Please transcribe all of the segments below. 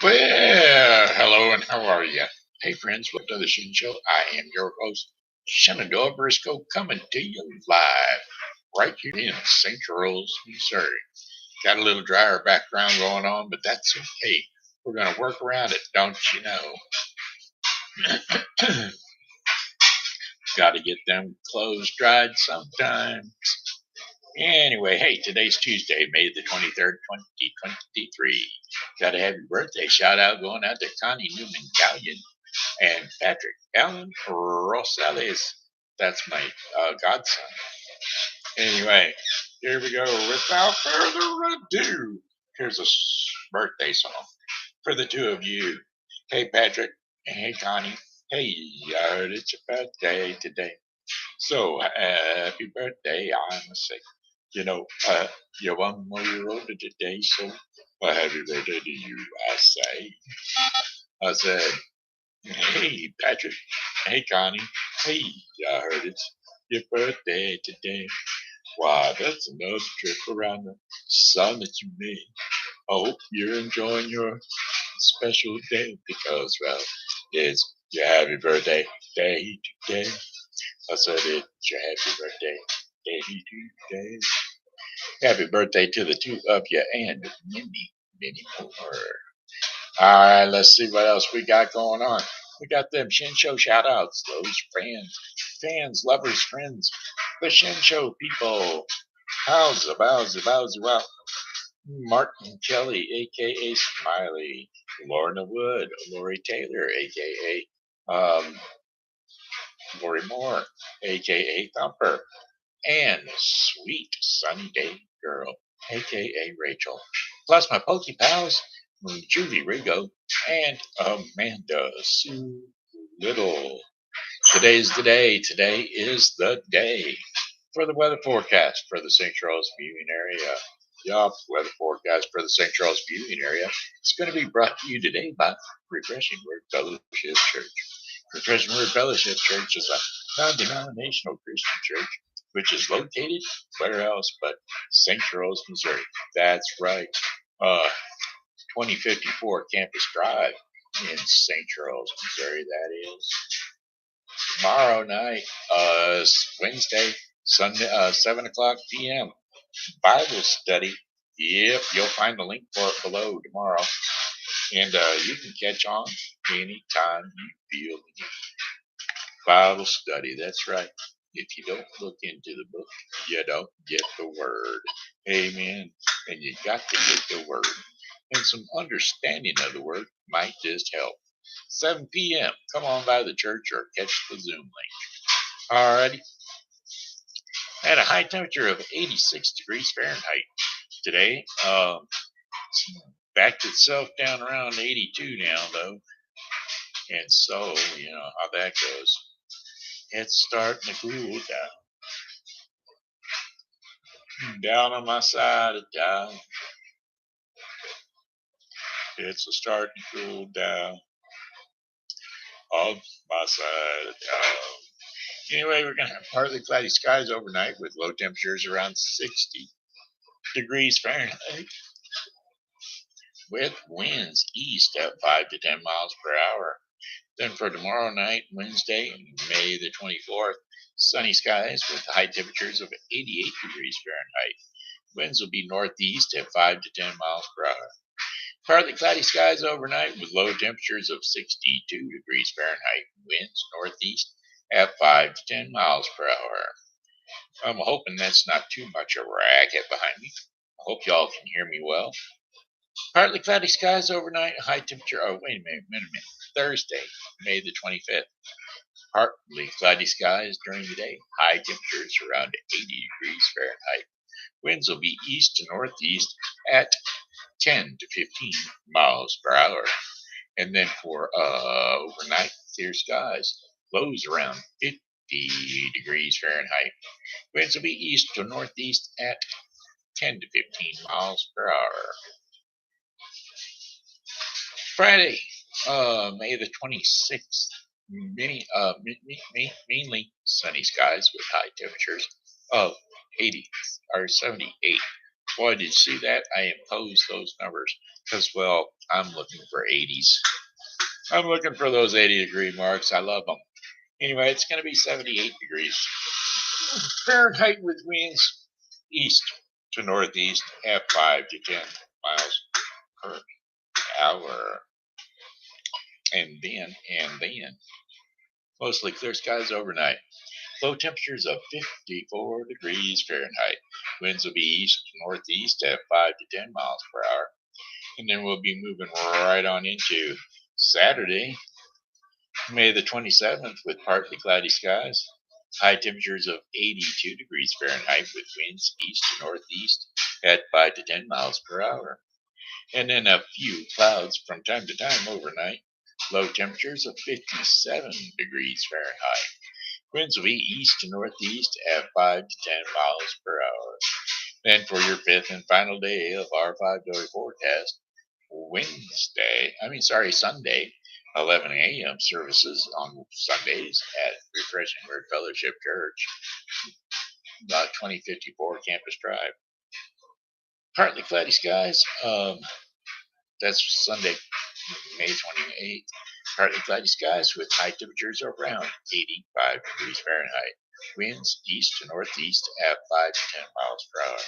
Well, hello and how are you? Hey friends, welcome to the Shen Show. I am your host, Shenandoah Briscoe, coming to you live right here in St. Charles, Missouri. Got a little drier background going on, but that's okay. We're going to work around it, don't you know? Got to get them clothes dried sometime. Anyway, hey, today's Tuesday, May the 23rd, 2023. Got a happy birthday shout out going out to Connie Newman Gallion and Patrick Allen Rosales. That's my godson. Anyway, here we go. Without further ado, here's a birthday song for the two of you. Hey, Patrick. Hey, Connie. Hey, I heard it's your birthday today. So happy birthday, I must say. You know, you're 1 more year older today, so happy birthday to you, I say. I said, hey, Patrick. Hey, Connie. Hey, I heard it's your birthday today. Wow, that's another trip around the sun that you made. I hope you're enjoying your special day because, well, it's your happy birthday day today. I said it's your happy birthday day today. Happy birthday to the two of you and many, many more. All right, let's see what else we got going on. We got them Shen Show shout outs, those fans, lovers, friends, the Shen Show people. How's about Martin Kelly, a.k.a. Smiley, Lorna Wood, Lori Taylor, a.k.a. Lori Moore, a.k.a. Thumper, and Sweet Sunny Day Girl, a.k.a. Rachel. Plus my Pokey Pals, Julie Regot, and Amanda Sue Little. Today's the day. Today is the day for the weather forecast for the St. Charles viewing area. Yup, weather forecast for the St. Charles viewing area. It's going to be brought to you today by Refreshing Word Fellowship Church. Refreshing Word Fellowship Church is a non-denominational Christian church which is located where else but St. Charles, Missouri. That's right. 2054 Campus Drive in St. Charles, Missouri, that is. Tomorrow night, Wednesday, Sunday, 7 o'clock p.m. Bible study. Yep, you'll find the link for it below tomorrow. And you can catch on anytime you feel it. Bible study, that's right. If you don't look into the book, you don't get the word. Amen. And you got to get the word. And some understanding of the word might just help. 7 p.m. Come on by the church or catch the Zoom link. Alrighty. At a high temperature of 86 degrees Fahrenheit today. Backed itself down around 82 now, though. And so, you know how that goes. It's starting to cool down. Down on my side of town. It's starting to cool down on my side of town. Anyway, we're going to have partly cloudy skies overnight with low temperatures around 60 degrees Fahrenheit with winds east at 5 to 10 miles per hour. Then for tomorrow night, Wednesday, May the 24th, sunny skies with high temperatures of 88 degrees Fahrenheit. Winds will be northeast at 5 to 10 miles per hour. Partly cloudy skies overnight with low temperatures of 62 degrees Fahrenheit. Winds northeast at 5 to 10 miles per hour. I'm hoping that's not too much of a racket behind me. I hope y'all can hear me well. Partly cloudy skies overnight, high temperature. Oh, wait a minute. Thursday, May the 25th. Partly cloudy skies during the day, high temperatures around 80 degrees Fahrenheit. Winds will be east to northeast at 10 to 15 miles per hour. And then for overnight, clear skies, lows around 50 degrees Fahrenheit. Winds will be east to northeast at 10 to 15 miles per hour. Friday, May the 26th, mainly sunny skies with high temperatures of 78 Boy, did you see that? I imposed those numbers because, well, I'm looking for 80s. I'm looking for those 80-degree marks. I love them. Anyway, it's going to be 78 degrees Fahrenheit with winds east to northeast at 5 to 10 miles per hour. And then, mostly clear skies overnight. Low temperatures of 54 degrees Fahrenheit. Winds will be east to northeast at 5 to 10 miles per hour. And then we'll be moving right on into Saturday, May the 27th, with partly cloudy skies. High temperatures of 82 degrees Fahrenheit with winds east to northeast at 5 to 10 miles per hour. And then a few clouds from time to time overnight. Low temperatures of 57 degrees Fahrenheit. Winds will be east to northeast at 5 to 10 miles per hour. Then for your fifth and final day of our 5-day forecast, Sunday, 11 a.m. services on Sundays at Refreshing Word Fellowship Church, 2054 Campus Drive. Partly cloudy skies. That's Sunday, May 28th. Partly cloudy skies with high temperatures around 85 degrees Fahrenheit. Winds east to northeast at 5 to 10 miles per hour.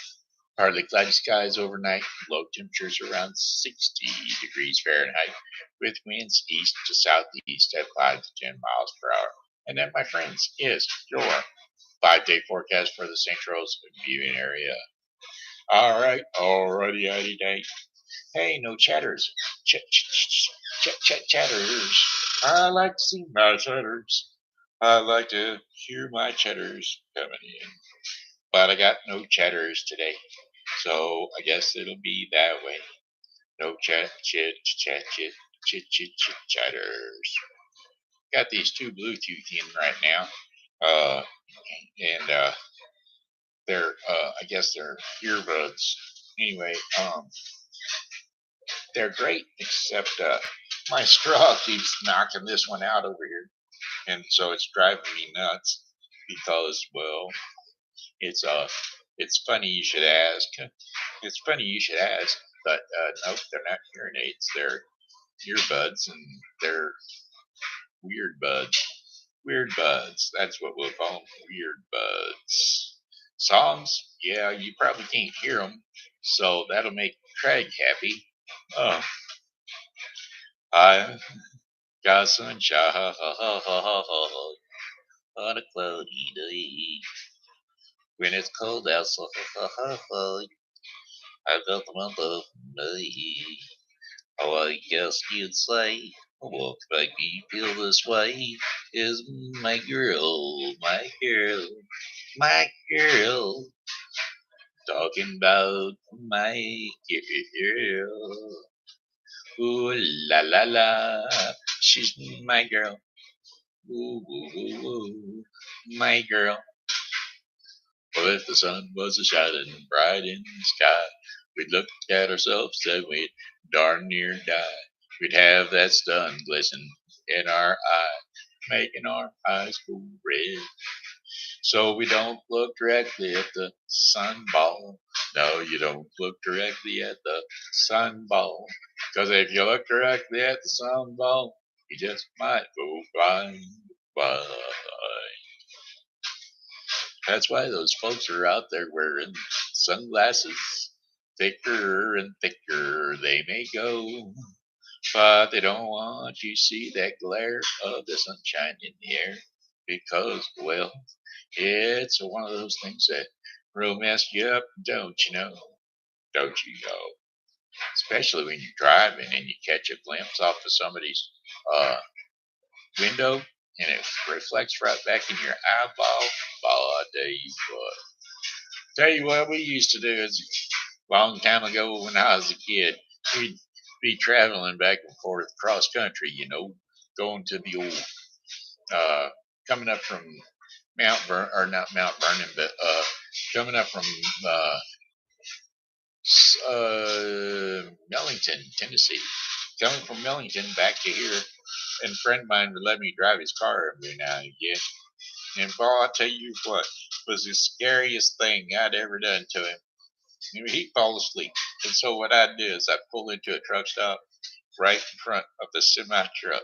Partly cloudy skies overnight. Low temperatures around 60 degrees Fahrenheit with winds east to southeast at 5 to 10 miles per hour. And that, my friends, is your 5-day forecast for the St. Charles viewing area. All right, alrighty, day. Hey, no chatters. Chatters. I like to see my chatters. I like to hear my chatters coming in. But I got no chatters today. So I guess it'll be that way. No chatters. Got these two Bluetooth in right now. And they're, I guess they're earbuds. Anyway, they're great, except my straw keeps knocking this one out over here, and so it's driving me nuts because, well, it's funny you should ask. It's funny you should ask, but nope, they're not hearing aids. They're earbuds, and they're weird buds. Weird buds. That's what we'll call them. Weird buds. Songs, yeah, you probably can't hear them, so that'll make Craig happy. Oh, I got sunshine on a cloudy day. When it's cold outside, I felt the month of May. Oh, I guess you'd say what could make me feel this way is my girl, my girl, my girl. Talking about my girl. Ooh la la la, she's my girl. Ooh, ooh, ooh, ooh, my girl. Well, if the sun was a shining bright in the sky, we'd look at ourselves and we'd darn near die. We'd have that sun glisten in our eye, making our eyes go red. So we don't look directly at the sunball. No, you don't look directly at the sunball. Because if you look directly at the sunball, you just might go blind. That's why those folks are out there wearing sunglasses. Thicker and thicker they may go, but they don't want you to see that glare of the sunshine in the air because, well, it's one of those things that will mess you up, don't you know? Don't you know? Especially when you're driving and you catch a glimpse off of somebody's window and it reflects right back in your eyeball. Oh, I tell you what we used to do is a long time ago when I was a kid, we'd be traveling back and forth cross country, going to the old, coming up from not Mount Vernon, but coming up from Millington, Tennessee. Coming from Millington back to here, and a friend of mine would let me drive his car every now and again. And boy, I'll tell you what was the scariest thing I'd ever done to him. He'd fall asleep. And so what I'd do is I'd pull into a truck stop right in front of the semi truck.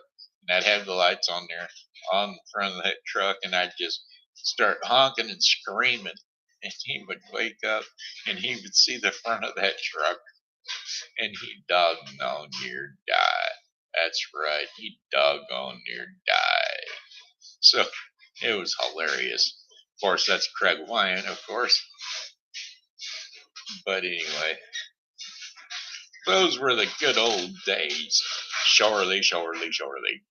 And I'd have the lights on there on the front of that truck, and I'd just start honking and screaming. And he would wake up and he would see the front of that truck, and he'd doggone near die. That's right, he doggone near died. So it was hilarious. Of course, that's Craig Wyan, of course. But anyway, those were the good old days. Surely, surely, surely.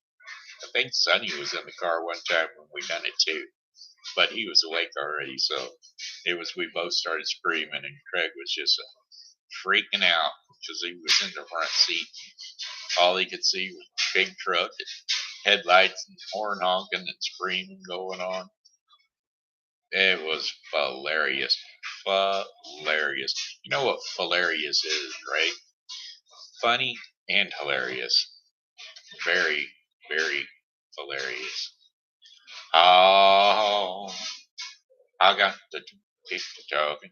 I think Sonny was in the car one time when we done it too, but he was awake already, so it was we both started screaming, and Craig was just freaking out because he was in the front seat. All he could see was big truck, headlights, and horn honking and screaming going on. It was hilarious. Hilarious. You know what hilarious is, right? Funny and hilarious. Very, very hilarious. Oh, I got to keep talking.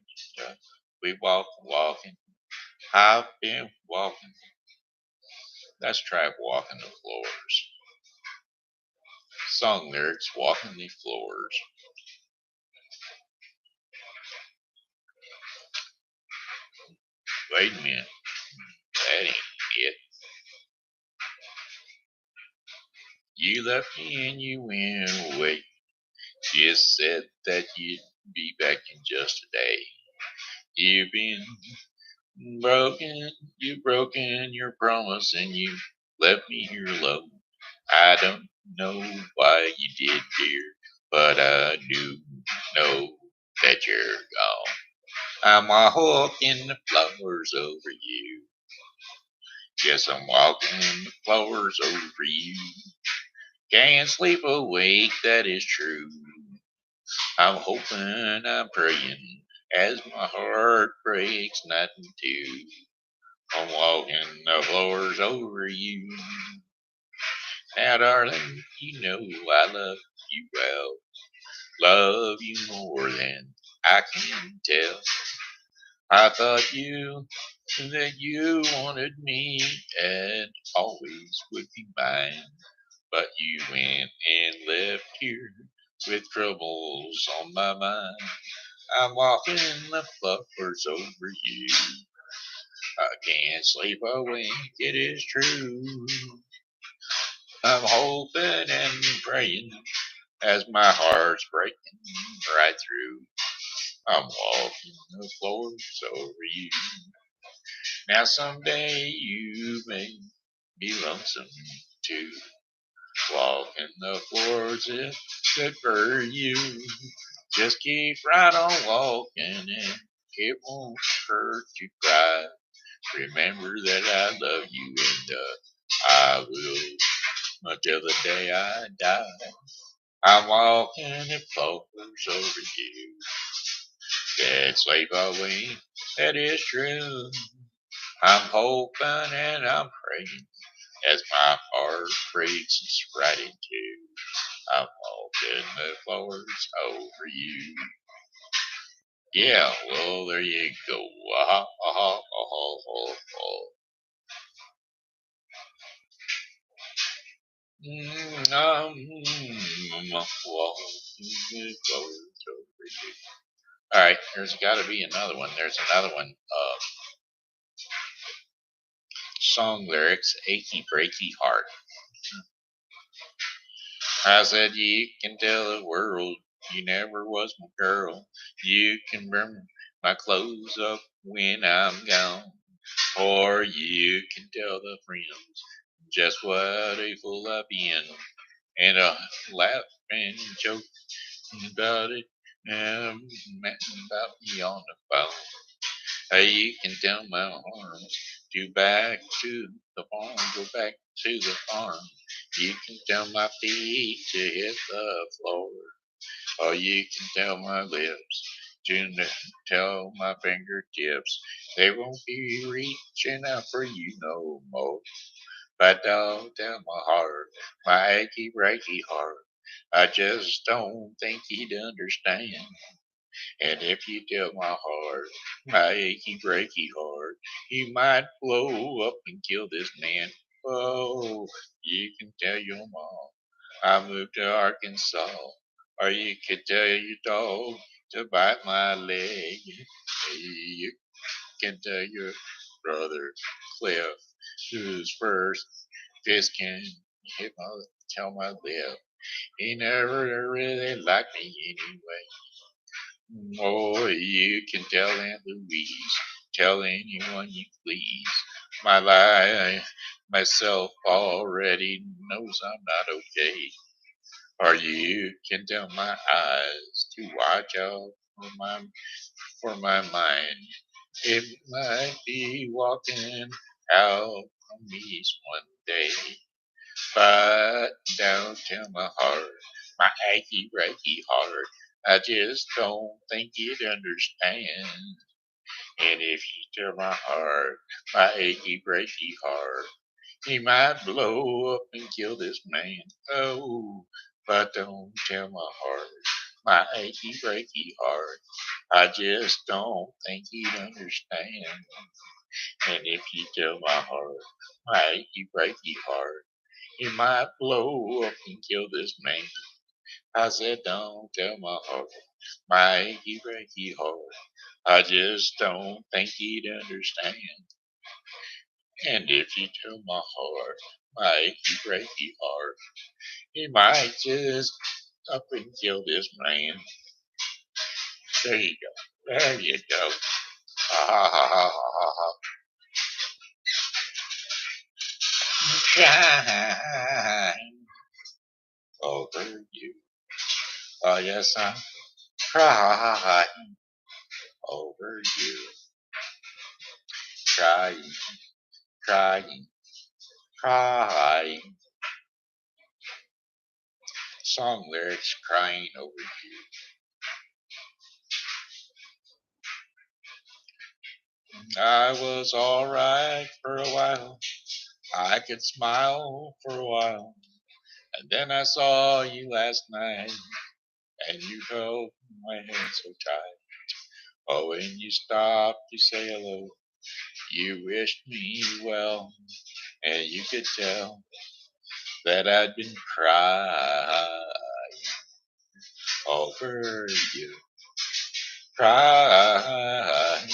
We walking. I've been walking. Let's try walking the floors. Song lyrics, walking the floors. Wait a minute. That ain't it. You left me and you went away. Just said that you'd be back in just a day. You've been broken, you've broken your promise and you left me here alone. I don't know why you did, dear, but I do know that you're gone. I'm walking the flowers over you. Yes, I'm walking the flowers over you. Can't sleep awake, that is true. I'm hoping, I'm praying, as my heart breaks night and two. I'm walking the floors over you. Now, darling, you know I love you well. Love you more than I can tell. I thought that you wanted me and always would be mine. But you went and left here with troubles on my mind. I'm walking the flowers over you. I can't sleep awake, it is true. I'm hoping and praying as my heart's breaking right through. I'm walking the floors over you. Now someday you may be lonesome too. Walking the floors is good for you. Just keep right on walking and it won't hurt to cry. Remember that I love you and I will until the day I die. I'm walking the floors over you. Can't sleep away, that is true. I'm hoping and I'm praying as my heart breaks right in two. I'm walking the floors over you. Yeah, well, there you go. Ah, ah, ah, ah, ah, ah. I'm walking the floors over you. All right, there's got to be another one. There's another one. Song lyrics, Achy Breaky Heart. I said, you can tell the world you never was my girl. You can burn my clothes up when I'm gone. Or you can tell the friends just what a fool I've been. And laugh and joke about it, about me on the phone. Hey, you can tell my arms to back to the farm, go back to the farm. You can tell my feet to hit the floor, or you can tell my lips to tell my fingertips they won't be reaching out for you no more. But don't tell my heart, my achy breaky heart. I just don't think he'd understand. And if you tell my heart, my achy breaky heart, he might blow up and kill this man. Oh, you can tell your mom I moved to Arkansas. Or you could tell your dog to bite my leg. You can tell your brother Cliff, whose first fist can tell my lip. He never really liked me anyway. Oh, you can tell Aunt Louise, tell anyone you please. My life, myself already knows I'm not okay. Or you can tell my eyes to watch out for my mind. It might be walking out on me one day, but don't tell my heart, my achy breaky heart. I just don't think you'd understand. And if you tell my heart, my achy breaky heart, he might blow up and kill this man. Oh, but don't tell my heart, my achy breaky heart. I just don't think he'd understand. And if you tell my heart, my achy breaky heart, he might blow up and kill this man. I said, don't tell my heart, my achy breaky heart. I just don't think he'd understand. And if you tell my heart, my achy breaky heart, he might just up and kill this man. There you go. There you go. Ha ha ha ha ha ha. Crying over you. Oh yes, I'm crying over you. Crying, crying, crying. Song lyrics crying over you. I was alright for a while. I could smile for a while. And then I saw you last night. And you held my hand so tight. Oh, when you stopped to say hello, you wished me well. And you could tell that I'd been crying over you. Crying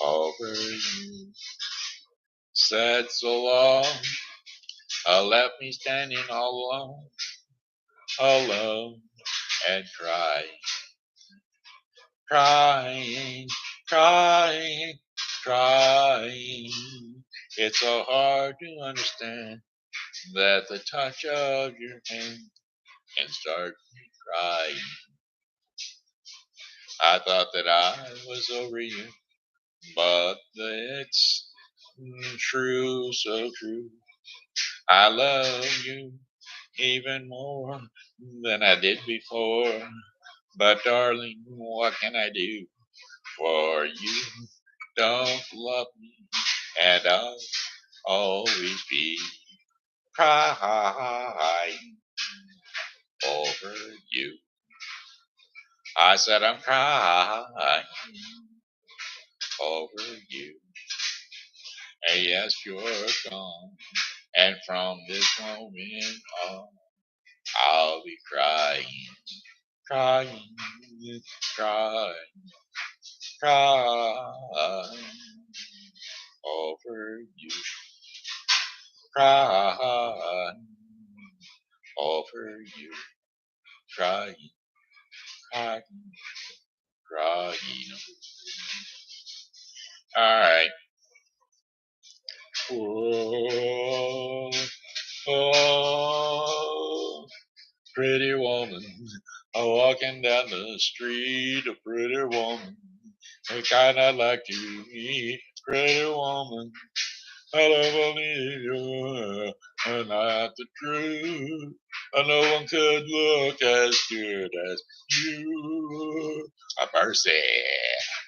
over you. Said so long, left me standing all alone, and crying, crying, crying. It's so hard to understand that the touch of your hand can start me crying. I thought that I was over you, but it's true, so true. I love you even more than I did before. But darling, what can I do for you? Don't love me, and I'll always be crying over you. I said I'm crying over you. And yes, you're gone. And from this moment on, I'll be crying, crying, crying, crying over you. Crying over you. Crying, crying, crying. All right. Whoa, oh, pretty woman, walking down the street, a pretty woman, the kind I like to meet, pretty woman, I love only you, and not the truth. No one could look as good as you. A mercy,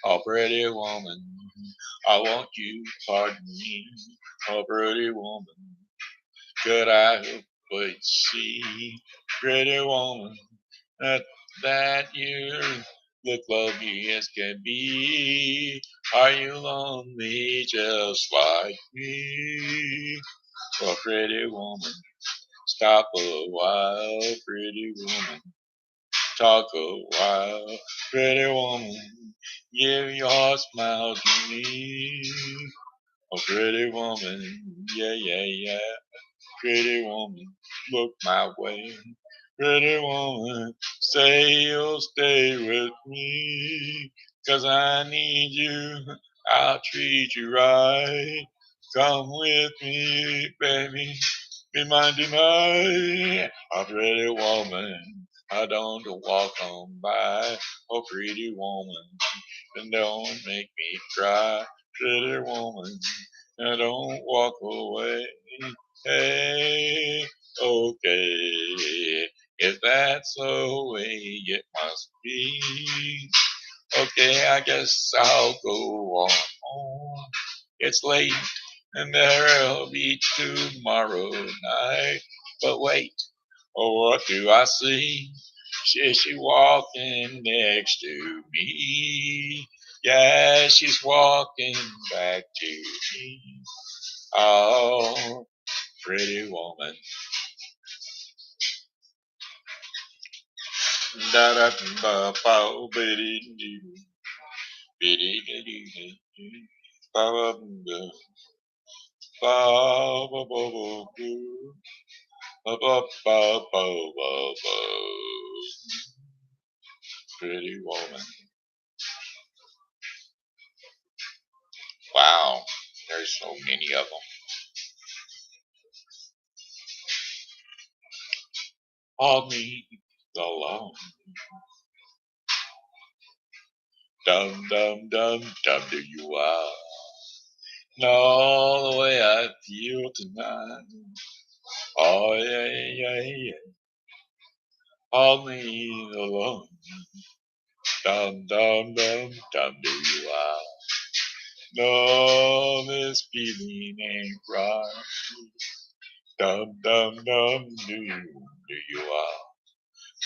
oh pretty woman, I want you, pardon me, oh pretty woman, could I but see, pretty woman, that you look lovely as can be. Are you lonely just like me? Oh, pretty woman, stop a while, pretty woman. Talk a while, pretty woman. Give your smile to me. Oh, pretty woman, yeah, yeah, yeah. Pretty woman, look my way. Pretty woman, say you'll stay with me. 'Cause I need you, I'll treat you right. Come with me, baby. Be mine tonight, a pretty woman. I don't walk on by, oh pretty woman, and don't make me cry, pretty woman, and don't walk away. Hey, okay, if that's the way it must be, okay, I guess I'll go on home. It's late and there'll be tomorrow night. But wait, oh, what do I see? Is she walking next to me? Yeah, she's walking back to me. Oh, pretty woman. Da da ba ba bitty doo bitty bitty ba ba ba ba ba ba ba. Ba, ba, ba, ba, ba, ba. Pretty woman. Wow, there's so many of them. All me alone. Dum, dum, dum, dum, do you are. All the way I feel tonight. Oh, yeah, yeah, yeah. All me alone. Dum, dum, dum, dum, do you are. No, this feeling ain't right. Dum, dum, dum, do you are.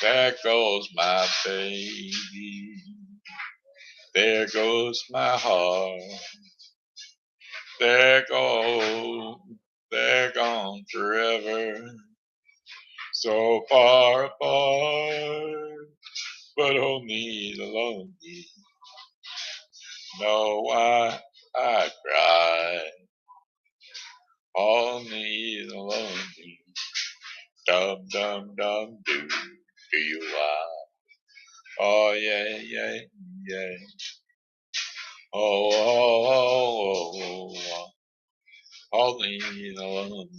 There goes my baby. There goes my heart. There goes, they're gone forever. So far apart, but only the lonely know why I cry. Only the lonely, dum dum dum do you lie? Oh yeah yeah yeah. Oh oh oh oh. Only the lonely,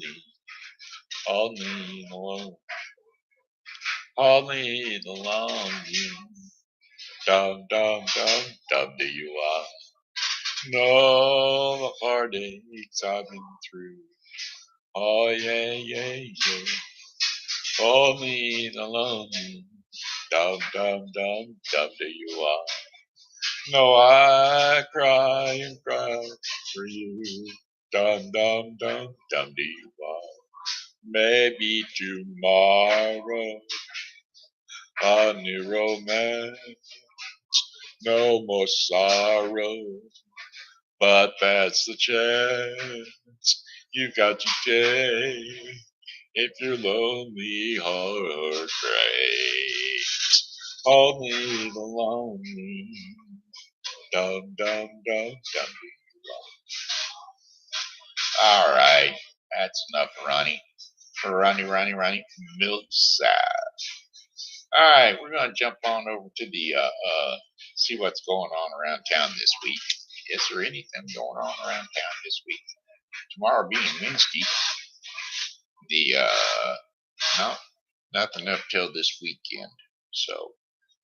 only the lonely, only the lonely, dum dum dum dum do you lie? No, the heartaches I've been through. Oh yeah, yeah, yeah. Only the lonely, dum dum dum dum do you are. No, I cry and cry for you. Dum dum dum dum do you are. Maybe tomorrow a new romance, no more sorrow. But that's the chance you got today. If your lonely heart breaks, only the lonely, dum dum dum dum. All right, that's enough, Ronnie. Ronnie, milk side. All right, we're gonna jump on over to the see what's going on around town this week. Is there anything going on around town this week? Tomorrow being Wednesday, the no, nothing up till this weekend. So,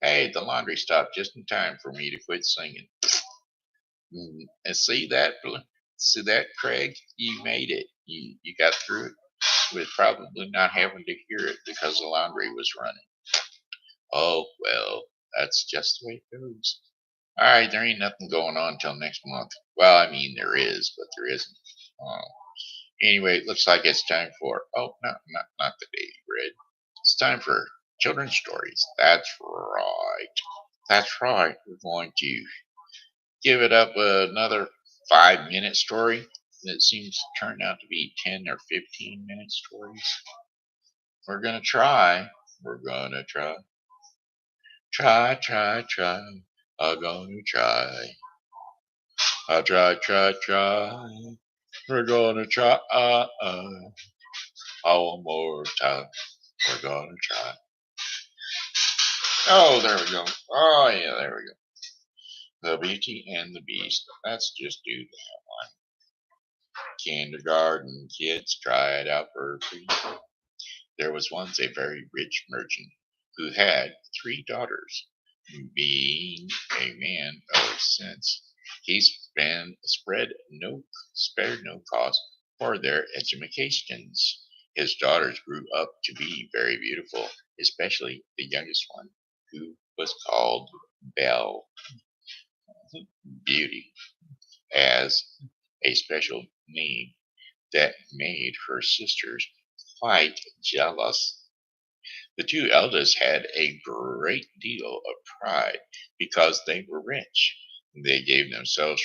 hey, the laundry stopped just in time for me to quit singing. And see that, Craig? You made it. You got through it with probably not having to hear it because the laundry was running. Oh well, that's just the way it goes. All right, there ain't nothing going on till next month. Well, I mean there is, but there isn't. Uh, Anyway, it looks like it's time for not the Daily Bread. It's time for children's stories. That's right. That's right. We're going to give it up another 5 minute story that seems to turn out to be 10 or 15-minute stories. We're going to try. We're going to try. Try, try, try. I'm going to try. I try, try, try. We're going to try. One more time. We're going to try. Oh, there we go. Oh, yeah, there we go. The Beauty and the Beast. Let's just do that one. Kindergarten kids, try it out for free. There was once a very rich merchant who had 3 daughters. Being a man of sense, he spared no cost for their educations. His daughters grew up to be very beautiful, especially the youngest one, who was called Belle. Beauty as a special name that made her sisters quite jealous. The 2 eldest had a great deal of pride because they were rich. They gave themselves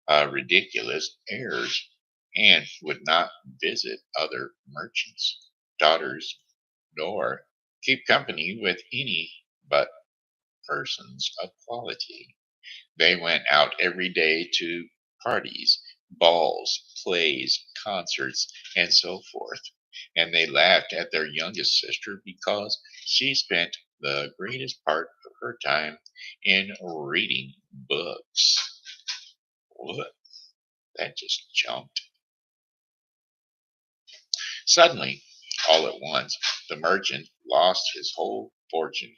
ridiculous airs and would not visit other merchants' daughters nor keep company with any but persons of quality. They went out every day to parties, balls, plays, concerts, and so forth. And they laughed at their youngest sister because she spent the greatest part of her time in reading books. What? That just jumped. Suddenly, all at once, the merchant lost his whole fortune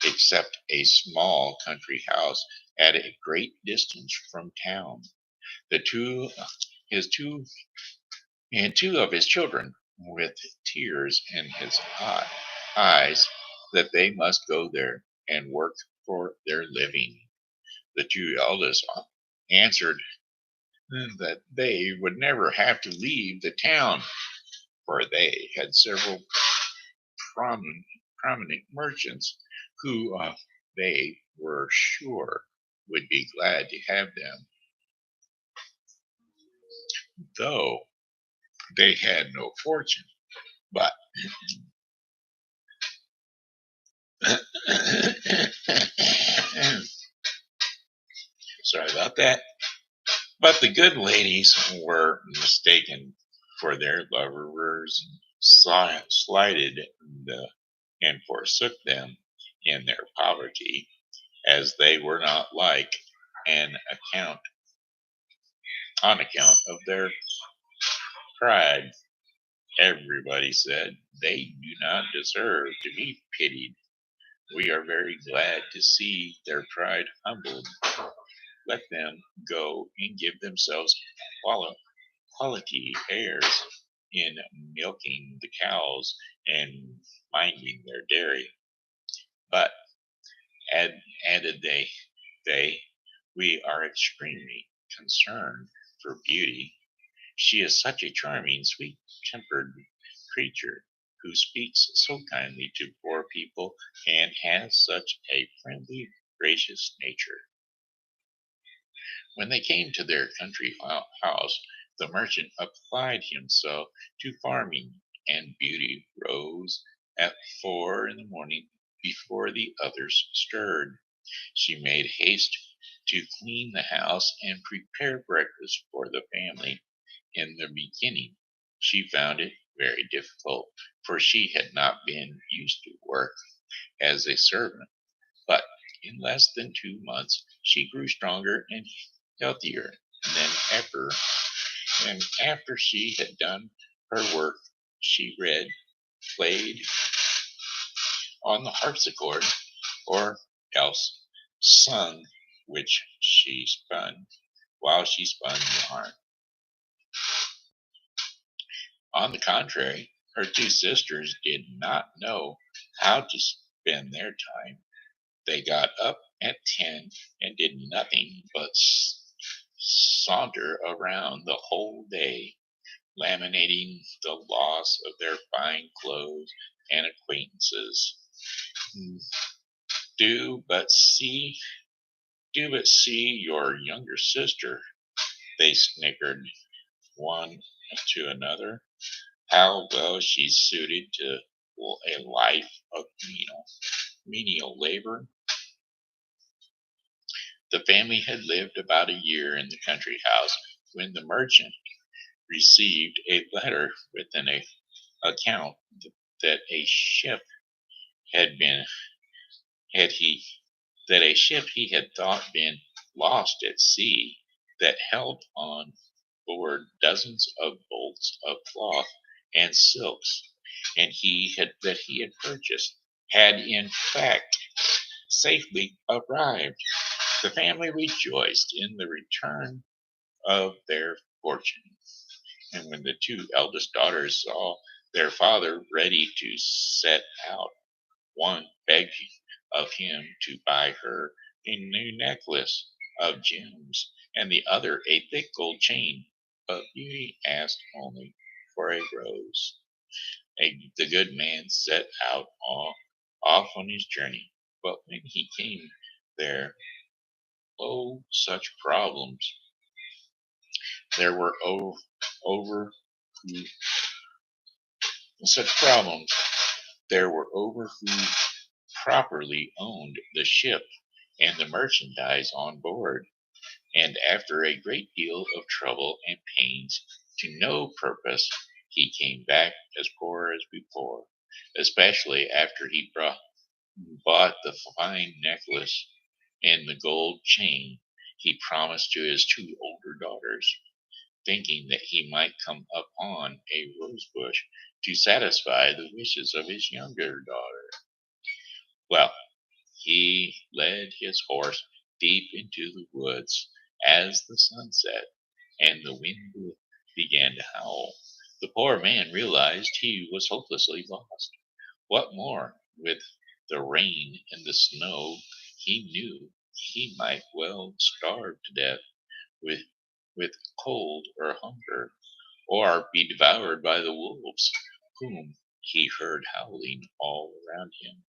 except a small country house at a great distance from town. The two, his two, and 2 of his children, with tears in his eyes, that they must go there and work for their living. The 2 eldest answered that they would never have to leave the town, for they had several prominent, prominent merchants who they were sure would be glad to have them, though they had no fortune. But sorry about that. But the good ladies were mistaken, for their lovers slighted and forsook them in their poverty, as they were not like an account on account of their pride. Everybody said they do not deserve to be pitied. We are very glad to see their pride humbled. Let them go and give themselves quality airs in milking the cows and minding their dairy. But, added they, we are extremely concerned for Beauty. She is such a charming, sweet-tempered creature who speaks so kindly to poor people and has such a friendly, gracious nature. When they came to their country house, the merchant applied himself to farming, and Beauty rose at 4 in the morning before the others stirred. She made haste to clean the house and prepare breakfast for the family. In the beginning, she found it very difficult, for she had not been used to work as a servant. But in less than 2 months, she grew stronger and healthier than ever. And after she had done her work, she read, played on the harpsichord, or else sung, which she spun while she spun yarn. On the contrary, her 2 sisters did not know how to spend their time. They got up at 10 and did nothing but saunter around the whole day, laminating the loss of their fine clothes and acquaintances. Do but see, do but see your younger sister, they snickered one to another. How well she's suited to a life of menial labor. The family had lived about a year in the country house when the merchant received a letter with an account that a ship had been had he that a ship he had thought been lost at sea that held on board dozens of bolts of cloth and silks, and he had purchased had in fact safely arrived. The family rejoiced in the return of their fortune, and when the two eldest daughters saw their father ready to set out, one begged of him to buy her a new necklace of gems, and the other a thick gold chain. But Beauty asked only for a rose. The good man set out off on his journey, but when he came there, oh, such problems! There were over such problems. There were over who properly owned the ship and the merchandise on board, and after a great deal of trouble and pains to no purpose, he came back as poor as before, especially after he bought the fine necklace and the gold chain he promised to his two older daughters, thinking that he might come upon a rose bush to satisfy the wishes of his younger daughter. Well, he led his horse deep into the woods as the sun set and the wind began to howl. The poor man realized he was hopelessly lost. What more, with the rain and the snow, he knew he might well starve to death with, with cold or hunger, or be devoured by the wolves, whom he heard howling all around him.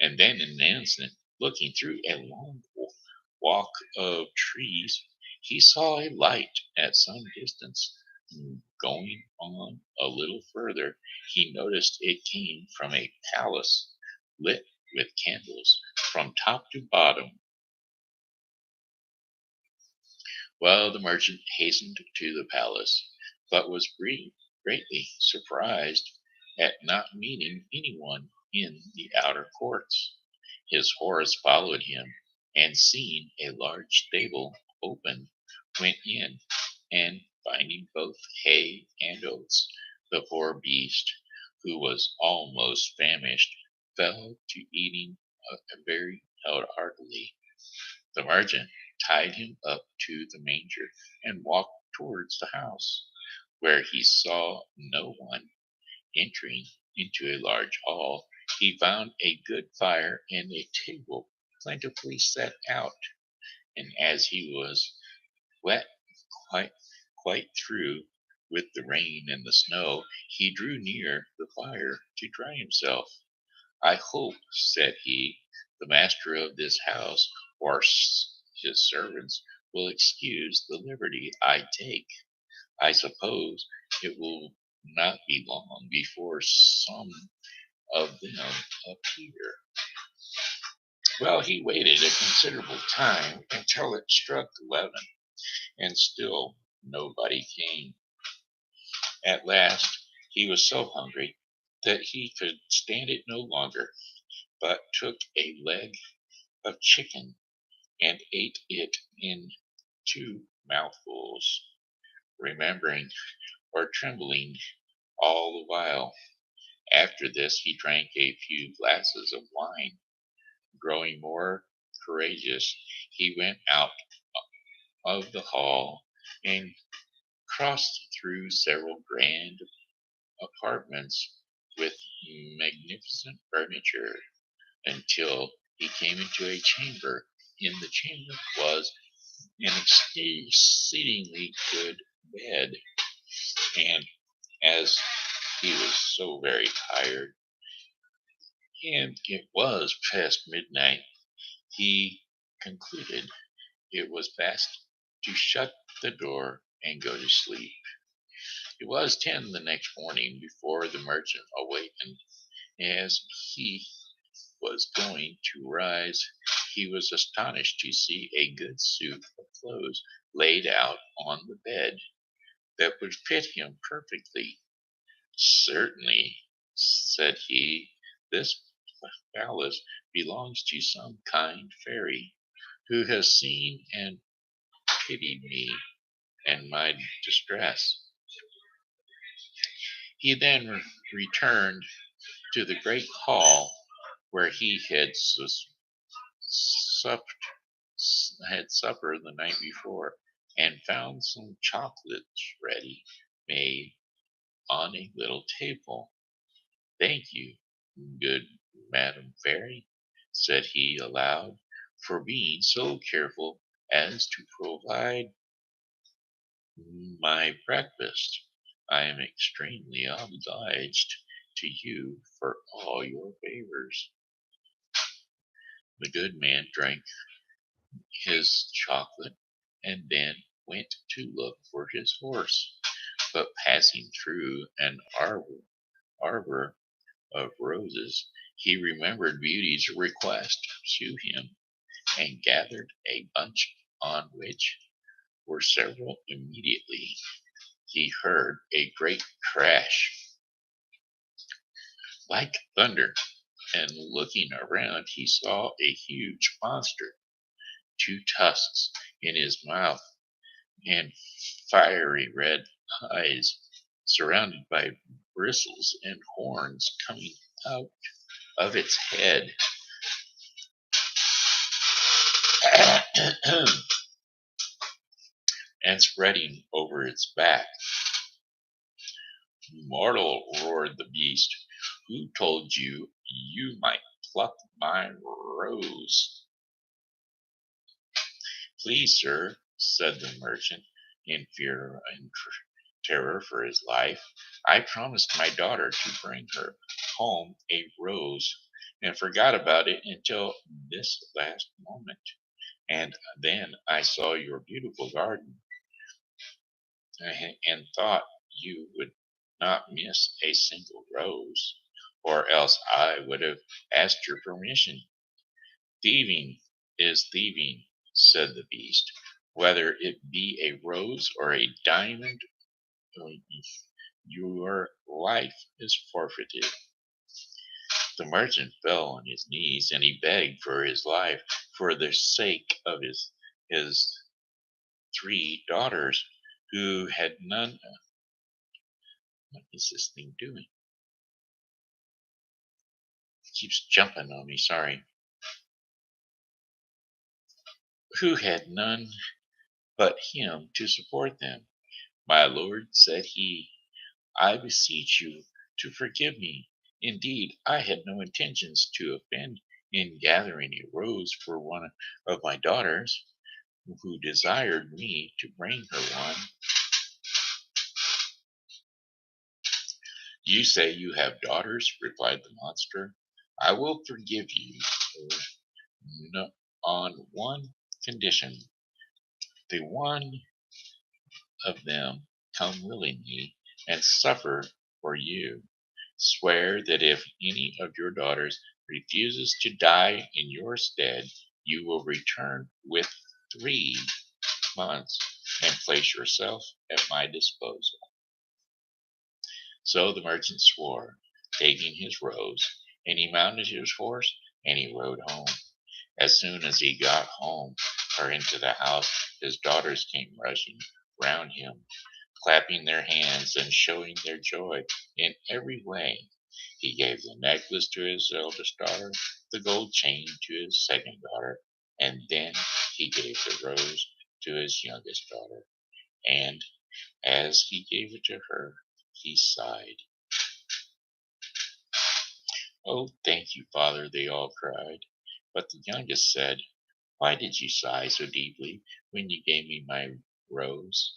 And then in an instant, looking through a long walk of trees, he saw a light at some distance. Going on a little further, he noticed it came from a palace lit with candles from top to bottom. Well, the merchant hastened to the palace, but was greatly surprised at not meeting anyone in the outer courts. His horse followed him, and seeing a large stable open, went in, and finding both hay and oats, the poor beast, who was almost famished, fell to eating very heartily. The merchant tied him up to the manger and walked towards the house, where he saw no one. Entering into a large hall, he found a good fire and a table plentifully set out, and as he was wet quite, quite through with the rain and the snow, he drew near the fire to dry himself. I hope, said he, the master of this house or his servants will excuse the liberty I take. I suppose it will not be long before some of them appear. Well, he waited a considerable time until it struck 11, and still nobody came. At last, he was so hungry that he could stand it no longer, but took a leg of chicken and ate it in 2 mouthfuls, remembering or trembling all the while. After this, he drank a few glasses of wine. Growing more courageous, he went out of the hall and crossed through several grand apartments with magnificent furniture until he came into a chamber. In the chamber was an exceedingly good bed, and as he was so very tired, and it was past midnight. He concluded it was best to shut the door and go to sleep. It was 10 the next morning before the merchant awakened. As he was going to rise, he was astonished to see a good suit of clothes laid out on the bed that would fit him perfectly. Certainly, said he, this palace belongs to some kind fairy who has seen and pitied me and my distress. He then returned to the great hall where he supped, had supper the night before and found some chocolates ready made on a little table. Thank you, good Madam Fairy, said he aloud, for being so careful as to provide my breakfast. I am extremely obliged to you for all your favors. The good man drank his chocolate and then went to look for his horse. But passing through an arbor of roses, he remembered Beauty's request to him and gathered a bunch on which were several. Immediately he heard a great crash like thunder, and looking around he saw a huge monster, two tusks in his mouth and fiery red eyes, surrounded by bristles and horns coming out of its head and spreading over its back. Mortal, roared the beast, who told you you might pluck my rose? Please, sir, said the merchant, in fear and terror for his life, I promised my daughter to bring her home a rose and forgot about it until this last moment. And then I saw your beautiful garden and thought you would not miss a single rose, or else I would have asked your permission. Thieving is thieving, said the beast, whether it be a rose or a diamond, your life is forfeited. The merchant fell on his knees and he begged for his life for the sake of his three daughters who had none. What is this thing doing? It keeps jumping on me, sorry. Who had none but him to support them. My lord, said he, I beseech you to forgive me. Indeed, I had no intentions to offend in gathering a rose for one of my daughters, who desired me to bring her one. You say you have daughters, replied the monster. I will forgive you on one condition. The one of them come willingly and suffer for you. Swear that if any of your daughters refuses to die in your stead, you will return with 3 months and place yourself at my disposal. So the merchant swore, taking his rose, and he mounted his horse and he rode home. As soon as he got home or into the house, his daughters came rushing round him, clapping their hands and showing their joy in every way. He gave the necklace to his eldest daughter, the gold chain to his second daughter, and then he gave the rose to his youngest daughter. And as he gave it to her, he sighed. Oh, thank you, father, they all cried. But the youngest said, why did you sigh so deeply when you gave me my rose?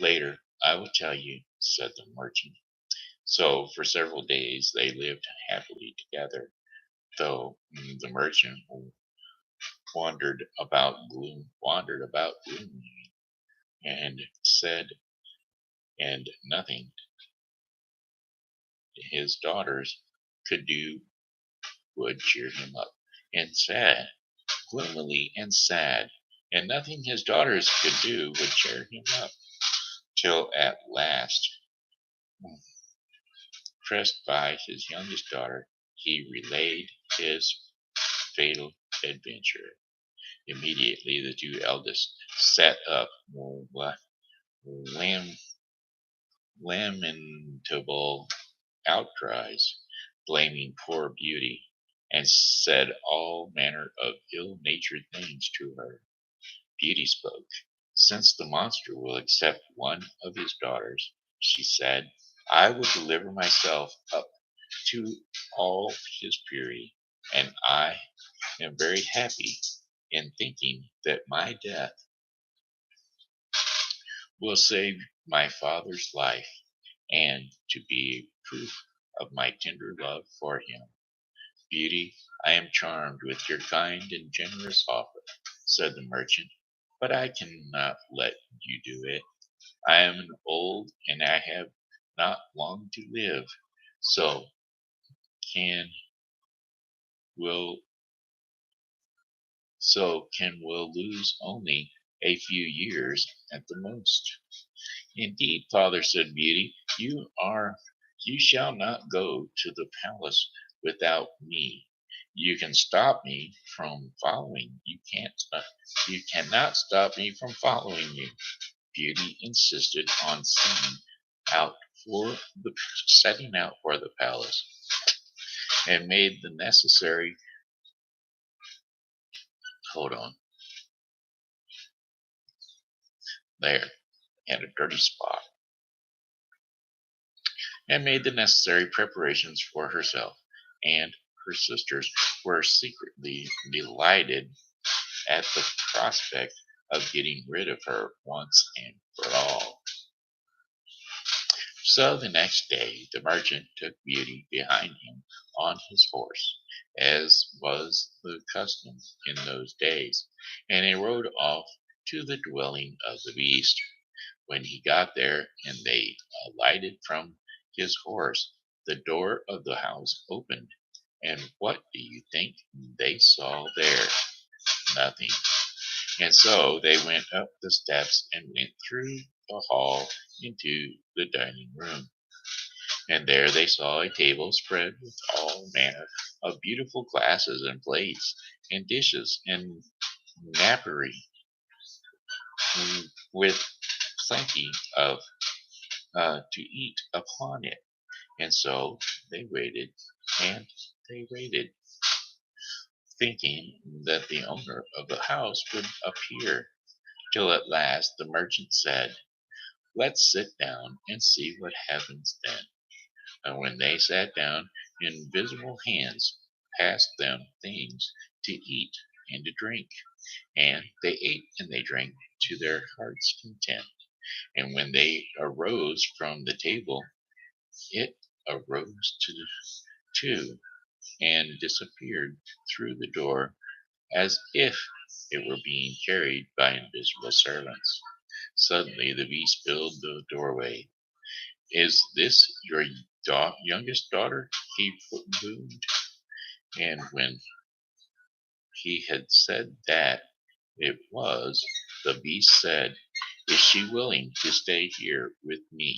Later, I will tell you, said the merchant. So for several days they lived happily together. though the merchant wandered about gloomily, and said, and nothing his daughters could do would cheer him up, and sad, gloomily and sad, and nothing his daughters could do would cheer him up, till at last, pressed by his youngest daughter, he relayed his fatal adventure. Immediately the two eldest set up lam- lamentable outcries, blaming poor Beauty, and said all manner of ill-natured things to her. Beauty spoke. Since the monster will accept one of his daughters, she said, I will deliver myself up to all his fury, and I am very happy in thinking that my death will save my father's life, and to be a proof of my tender love for him. Beauty, I am charmed with your kind and generous offer, said the merchant, but I cannot let you do it. I am old and I have not long to live, so can will will lose only a few years at the most. Indeed, father, said Beauty, you shall not go to the palace without me. You can stop me from following. You cannot stop me from following you. Beauty insisted on out setting out for the palace, and made the necessary. Hold on, there, at a dirty spot, and made the necessary preparations for herself, and her sisters were secretly delighted at the prospect of getting rid of her once and for all. So the next day the merchant took Beauty behind him on his horse, as was the custom in those days, and he rode off to the dwelling of the beast. When he got there and they alighted from his horse, the door of the house opened, and what do you think they saw there? Nothing. And so they went up the steps and went through the hall into the dining room. And there they saw a table spread with all manner of beautiful glasses and plates and dishes and napery, with plenty of to eat upon it. And so they waited and they waited, thinking that the owner of the house would appear, till at last the merchant said, let's sit down and see what happens then. And when they sat down, invisible hands passed them things to eat and to drink, and they ate and they drank to their heart's content. And when they arose from the table, it arose too, and disappeared through the door as if it were being carried by invisible servants. Suddenly the beast filled the doorway. Is this your youngest daughter? He boomed. And when he had said that it was, the beast said, is she willing to stay here with me?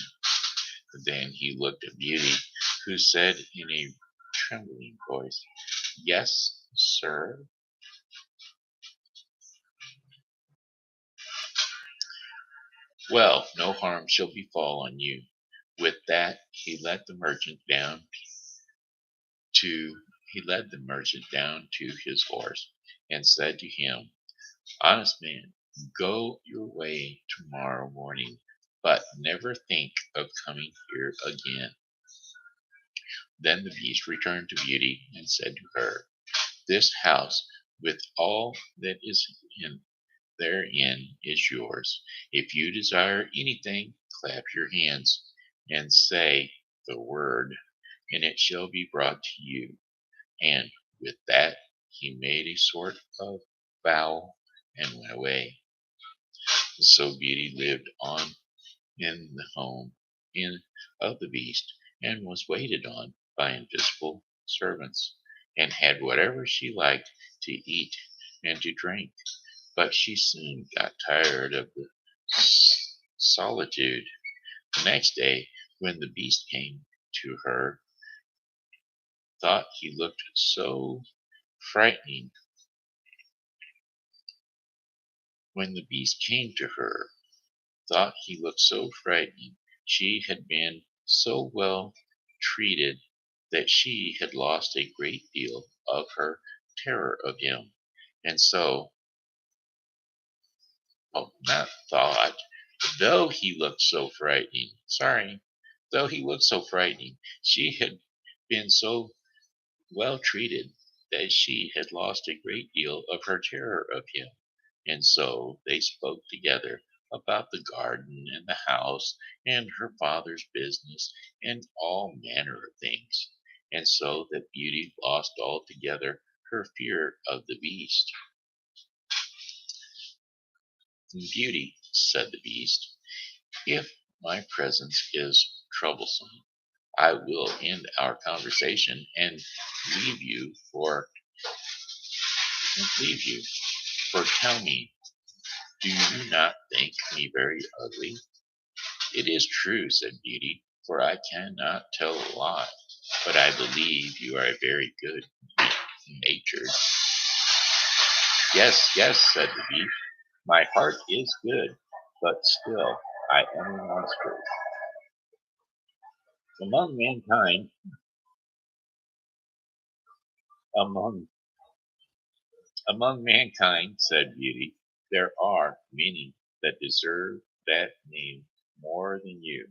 Then he looked at Beauty, who said in a trembling voice, yes, sir. Well, no harm shall befall on you. With that, to he led the merchant down to his horse, and said to him, honest man, go your way tomorrow morning, but never think of coming here again. Then the beast returned to Beauty and said to her, this house, with all that is therein, is yours. If you desire anything, clap your hands and say the word, and it shall be brought to you. And With that, he made a sort of bow and went away. So Beauty lived on in the home of the beast and was waited on by invisible servants and had whatever she liked to eat and to drink. But she soon got tired of the solitude. The next day, when the beast came to her, thought he looked so frightening. When the beast came to her, thought he looked so frightening. She had been so well treated that she had lost a great deal of her terror of him. And so, not thought, though he looked so frightening, though he looked so frightening, she had been so well treated that she had lost a great deal of her terror of him. And so they spoke together about the garden and the house and her father's business and all manner of things. And so that Beauty lost altogether her fear of the beast. Beauty, said the beast, if my presence is troublesome, I will end our conversation and leave you for tell me, do you not think me very ugly? It is true, said Beauty, for I cannot tell a lie, but I believe you are very good natured. Yes, yes, said the beast, my heart is good, but still I am a monster. Among mankind, among among mankind, said Beauty, there are many that deserve that name more than you,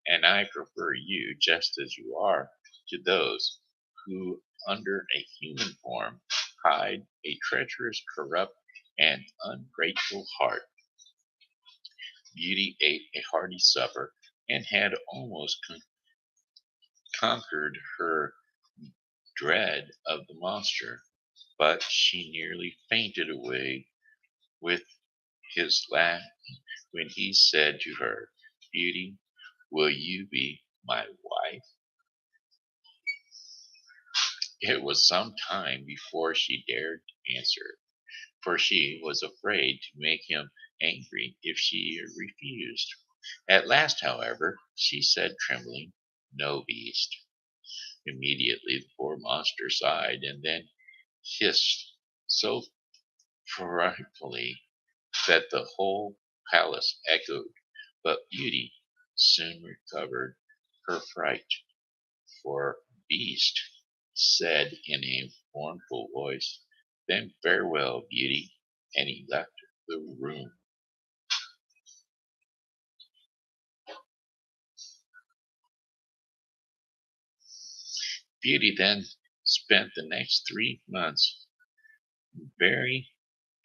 and I prefer you just as you are to those who under a human form hide a treacherous, corrupt, and ungrateful heart. Beauty ate a hearty supper and had almost conquered her dread of the monster, but she nearly fainted away with his laugh when he said to her, Beauty, will you be my wife? It was some time before she dared answer, for she was afraid to make him angry if she refused. At last, however, she said, trembling, No, beast. Immediately the poor monster sighed and then hissed so frightfully that the whole palace echoed. But Beauty soon recovered her fright, for Beast said in a mournful voice, Then farewell, Beauty, and he left the room. Beauty then spent the next 3 months very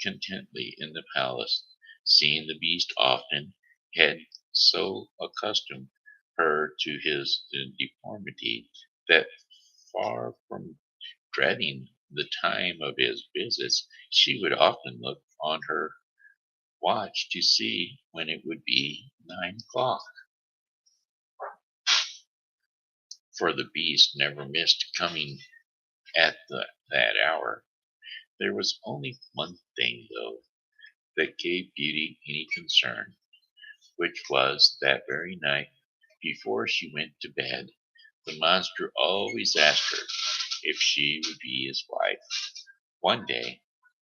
contentedly in the palace, seeing the beast often, had so accustomed her to his deformity that far from dreading the time of his visits, she would often look on her watch to see when it would be 9 o'clock, for the beast never missed coming at that hour. There was only one thing, though, that gave Beauty any concern, which was that very night, before she went to bed, the monster always asked her if she would be his wife. One day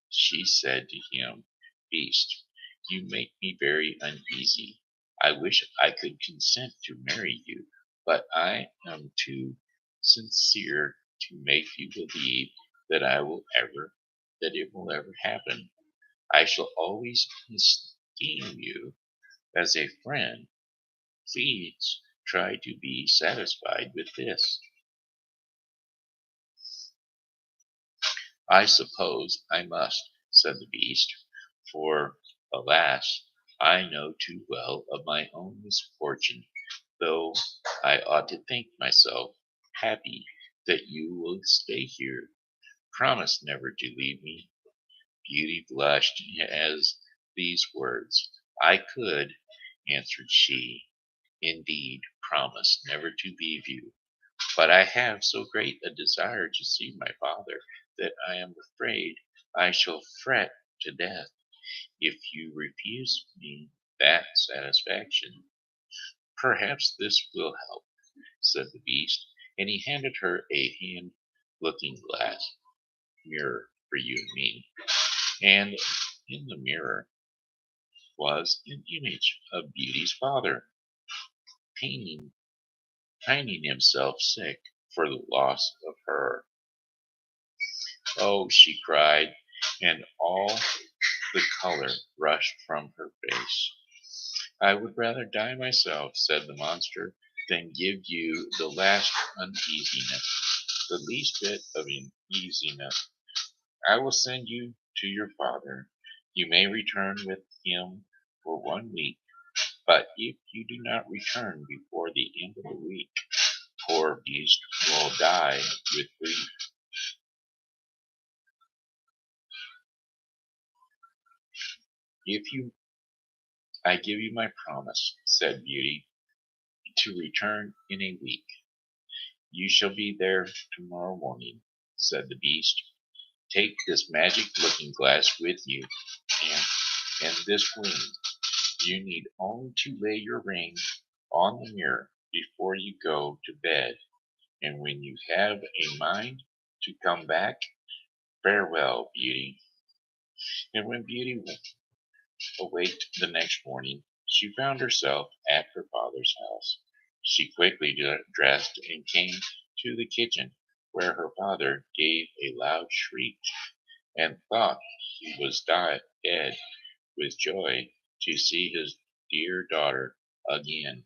she said to him, Beast, you make me very uneasy. I wish I could consent to marry you, but I am too sincere to make you believe that it will ever happen. I shall always esteem you as a friend. Please try to be satisfied with this. I suppose I must, said the beast, for, alas, I know too well of my own misfortune, though I ought to think myself happy that you will stay here. Promise never to leave me. Beauty blushed as these words. I could, answered she, indeed promise never to leave you, but I have so great a desire to see my father that I am afraid I shall fret to death if you refuse me that satisfaction. Perhaps this will help, said the beast, and he handed her a hand looking glass mirror for you and me. And in the mirror was an image of Beauty's father, painting, pining himself sick for the loss of her. Oh, she cried, and all the color rushed from her face. I would rather die myself, said the monster, than give you the last uneasiness, the least bit of uneasiness. I will send you to your father. You may return with him for 1 week, but if you do not return before the end of the week, poor beast will die with grief. If you, I give you my promise, said Beauty, to return in a week. You shall be there tomorrow morning, said the beast. Take this magic looking glass with you, and this ring. You need only to lay your ring on the mirror before you go to bed, and when you have a mind to come back, farewell, Beauty. And when Beauty awaked the next morning, she found herself at her father's house. She quickly dressed and came to the kitchen, where her father gave a loud shriek and thought he was dead with joy to see his dear daughter again.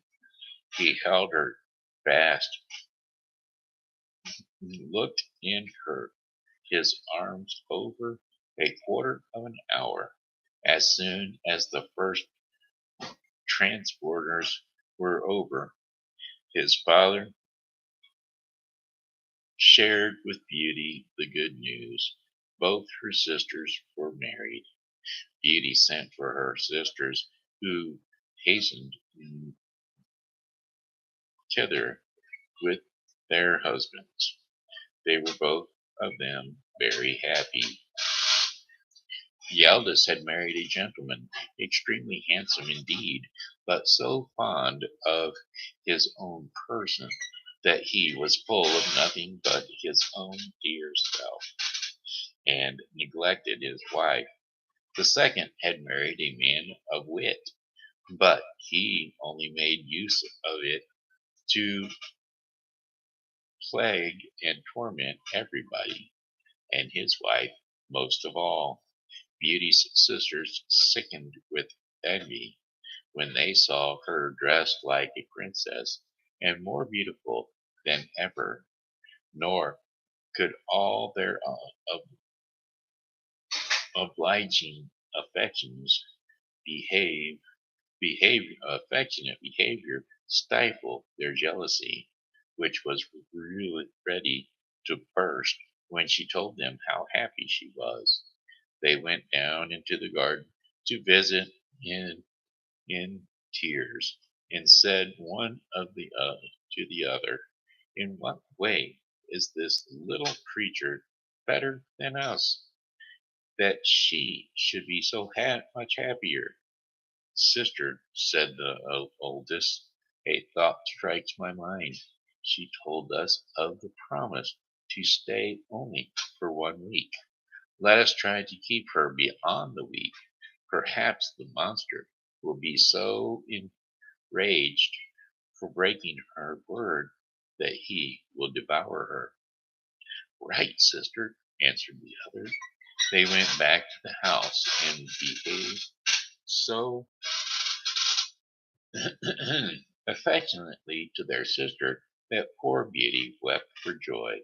He held her fast, looked in his arms over a quarter of an hour. As soon as the first transporters were over, his father shared with Beauty the good news. Both her sisters were married. Beauty sent for her sisters, who hastened thither with their husbands. They were both of them very happy. The eldest had married a gentleman, extremely handsome indeed, but so fond of his own person that he was full of nothing but his own dear self, and neglected his wife. The second had married a man of wit, but he only made use of it to plague and torment everybody, and his wife most of all. Beauty's sisters sickened with envy when they saw her dressed like a princess and more beautiful than ever, nor could all their obliging affections behave, affectionate behavior stifle their jealousy, which was really ready to burst when she told them how happy she was. They went down into the garden to visit in tears, and said one of the to the other, "In what way is this little creature better than us, that she should be so much happier?" "Sister," said the oldest, "a thought strikes my mind. She told us of the promise to stay only for 1 week. Let us try to keep her beyond the week. Perhaps the monster will be so enraged for breaking her word that he will devour her." "Right, sister," answered the other. They went back to the house and behaved so affectionately to their sister that poor Beauty wept for joy.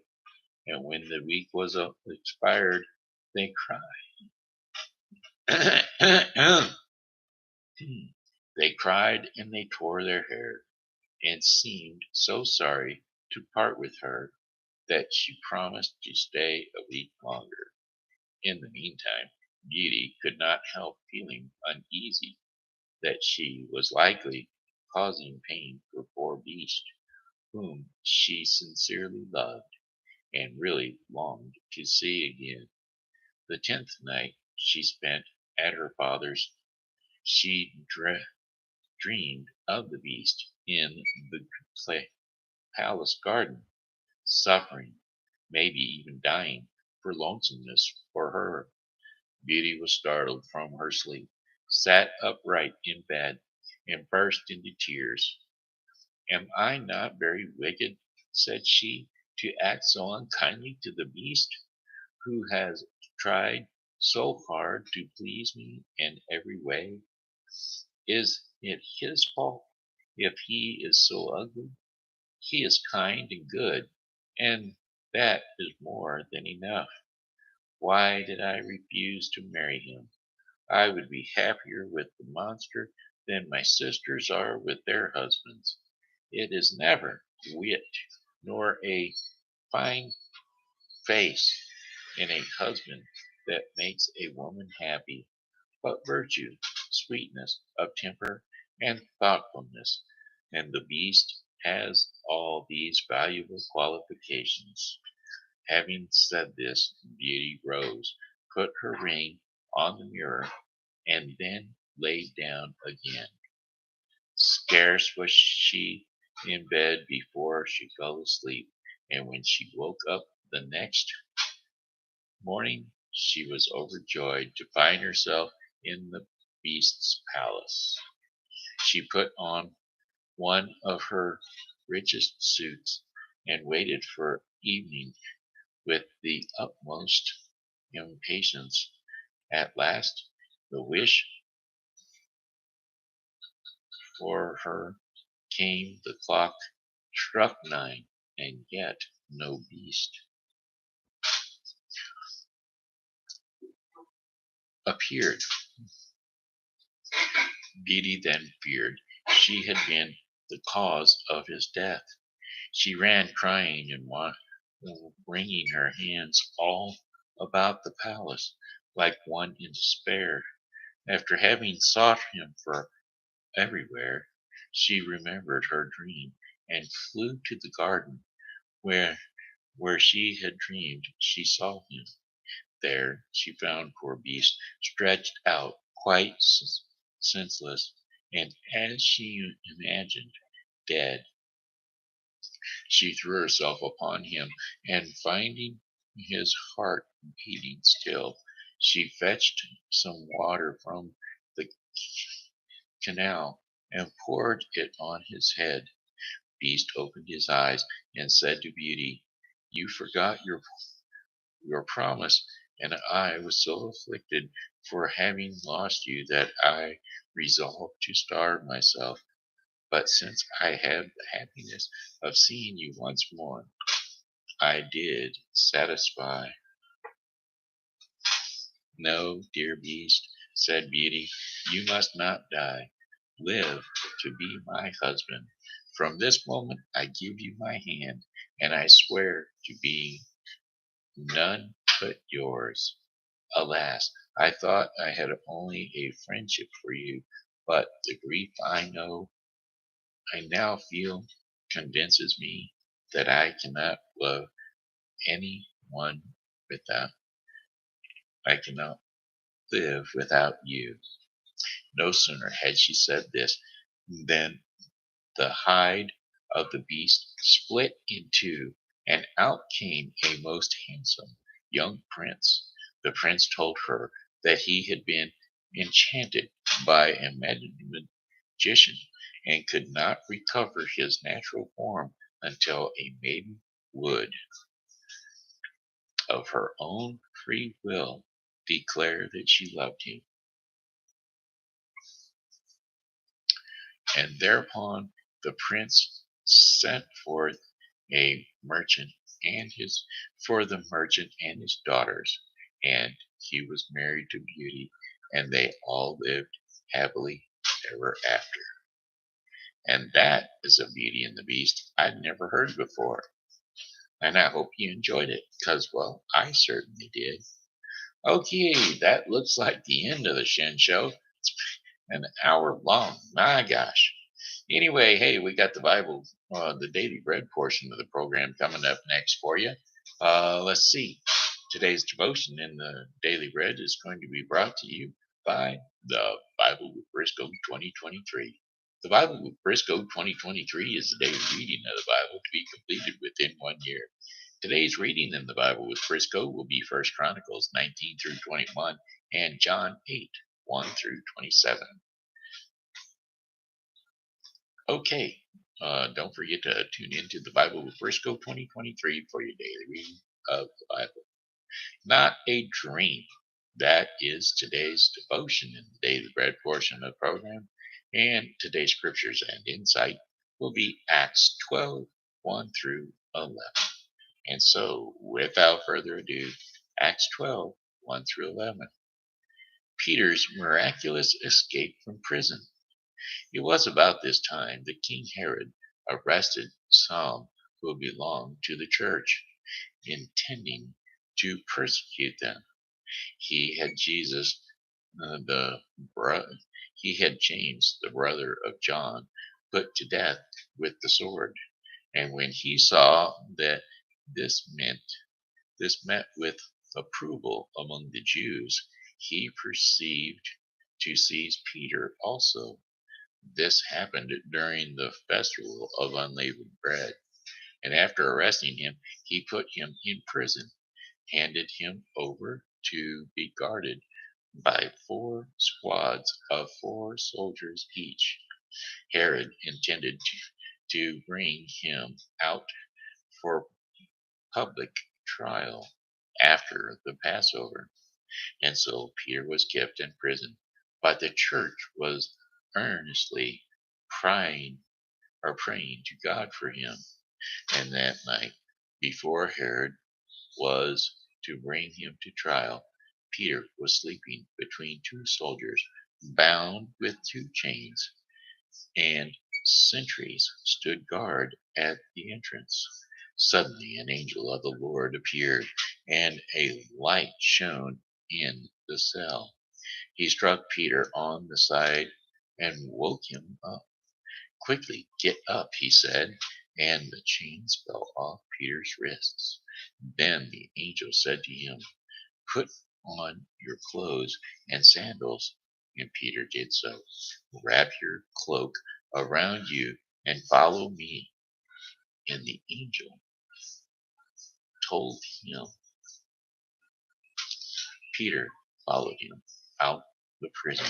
And when the week was expired, they cried. They cried and they tore their hair, and seemed so sorry to part with her. that she promised to stay a week longer. In the meantime, Beauty could not help feeling uneasy that she was likely causing pain for poor Beast, whom she sincerely loved and really longed to see again. The 10th night she spent at her father's, she dreamed of the Beast in the palace garden, suffering, maybe even dying, for lonesomeness for her. Beauty was startled from her sleep, sat upright in bed, and burst into tears. Am I not very wicked, said she, to act so unkindly to the Beast, who has tried so hard to please me in every way? Is it his fault if he is so ugly? He is kind and good, and that is more than enough. Why did I refuse to marry him? I would be happier with the monster than my sisters are with their husbands. It is never wit nor a fine face in a husband that makes a woman happy, but virtue, sweetness of temper, and thoughtfulness. And the Beast has all these valuable qualifications. Having said this, Beauty rose, put her ring on the mirror, and then laid down again. Scarce was she in bed before she fell asleep, and when she woke up the next morning, she was overjoyed to find herself in the Beast's palace. She put on one of her richest suits and waited for evening with the utmost impatience. At last, the wish for her came. The clock struck 9, and yet no Beast appeared. Beauty then feared she had been the cause of his death. She ran crying and wringing her hands all about the palace like one in despair. After having sought him for everywhere, she remembered her dream and flew to the garden where she had dreamed she saw him. There she found poor Beast stretched out quite senseless, and as she imagined, dead. She threw herself upon him, and finding his heart beating still, she fetched some water from the canal and poured it on his head. Beast opened his eyes and said to Beauty, you forgot your promise, and I was so afflicted for having lost you that I resolved to starve myself. But since I have the happiness of seeing you once more, I did satisfy. No, dear Beast, said Beauty, you must not die. Live to be my husband. From this moment I give you my hand, and I swear to be none but yours. Alas, I thought I had only a friendship for you, but the grief I now feel convinces me that I cannot love any one without, I cannot live without you. No sooner had she said this than the hide of the Beast split in two, and out came a most handsome young prince. The prince told her that he had been enchanted by a magician and could not recover his natural form until a maiden would, of her own free will, declare that she loved him. And thereupon the prince sent forth a merchant and his for the merchant and his daughters, and he was married to Beauty, and they all lived happily ever after. And that is a Beauty and the Beast I'd never heard before. And I hope you enjoyed it, because, well, I certainly did. Okay, that looks like the end of the Shen Show. It's an hour long. My gosh. Anyway, hey, we got the Bible, the daily bread portion of the program coming up next for you. Let's see. Today's devotion in the daily bread is going to be brought to you by the Bible with Briscoe 2023. The Bible with Briscoe 2023 is the daily reading of the Bible to be completed within 1 year. Today's reading in the Bible with Briscoe will be 1 Chronicles 19 through 21 and John 8, 1 through 27. Okay, don't forget to tune into the Bible with Briscoe 2023 for your daily reading of the Bible. Not a dream. That is today's devotion in the daily bread portion of the program. And today's scriptures and insight will be Acts 12, 1 through 11. And so, without further ado, Acts 12, 1 through 11. Peter's miraculous escape from prison. It was about this time that King Herod arrested some who belonged to the church, intending to persecute them. He had he had James, the brother of John, put to death with the sword. And when he saw that this met with approval among the Jews, he proceeded to seize Peter also. This happened during the festival of unleavened bread. And after arresting him, he put him in prison, handed him over to be guarded by 4 squads of 4 soldiers each. Herod intended to bring him out for public trial after the Passover. And so Peter was kept in prison, but the church was earnestly praying to God for him. And that night, before Herod was to bring him to trial, Peter was sleeping between 2 soldiers, bound with 2 chains, and sentries stood guard at the entrance. Suddenly, an angel of the Lord appeared, and a light shone in the cell. He struck Peter on the side and woke him up. Quickly, get up, he said, and the chains fell off Peter's wrists. Then the angel said to him, put on your clothes and sandals. And Peter did so. Wrap your cloak around you and follow me. And the angel told him. Peter followed him out the prison,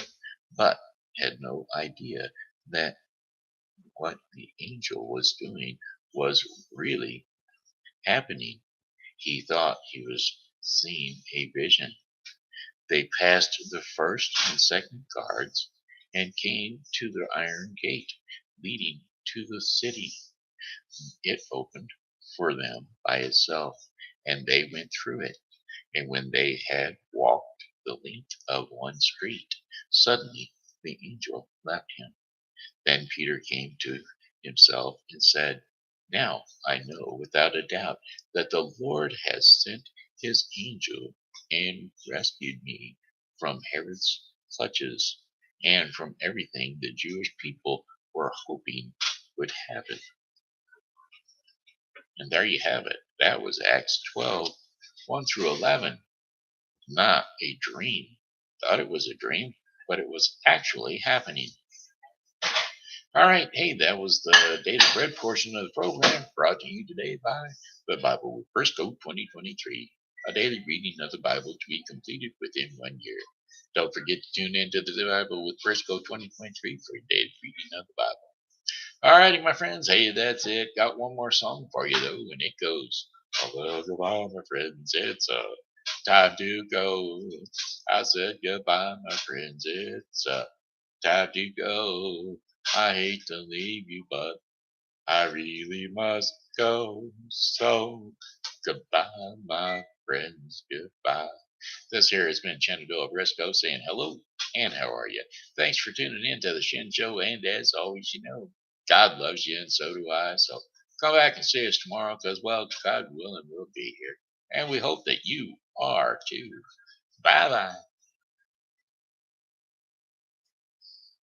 but had no idea that what the angel was doing was really happening. He thought he was seeing a vision. They passed the first and second guards and came to the iron gate leading to the city. It opened for them by itself, and they went through it. And when they had walked the length of one street, suddenly the angel left him. Then Peter came to himself and said, now I know without a doubt that the Lord has sent his angel and rescued me from Herod's clutches and from everything the Jewish people were hoping would happen. And there you have it. That was Acts 12, 1 through 11. Not a dream. Thought it was a dream, but it was actually happening. All right, hey, that was the Daily Bread portion of the program brought to you today by the Bible with Briscoe 2023, a daily reading of the Bible to be completed within 1 year. Don't forget to tune in to the Bible with Briscoe 2023 for a daily reading of the Bible. All righty, my friends, hey, that's it. Got one more song for you, though, and it goes, oh, well, goodbye, my friends, it's time to go. I said goodbye, my friends, it's time to go. I hate to leave you, but I really must go. So goodbye, my friends, goodbye. This here has been Shenandoah Briscoe saying hello and how are you? Thanks for tuning in to the Shen Show, and as always, God loves you and so do I. So Come back and see us tomorrow because, well, God willing, we'll be here. And we hope that you are too. Bye bye.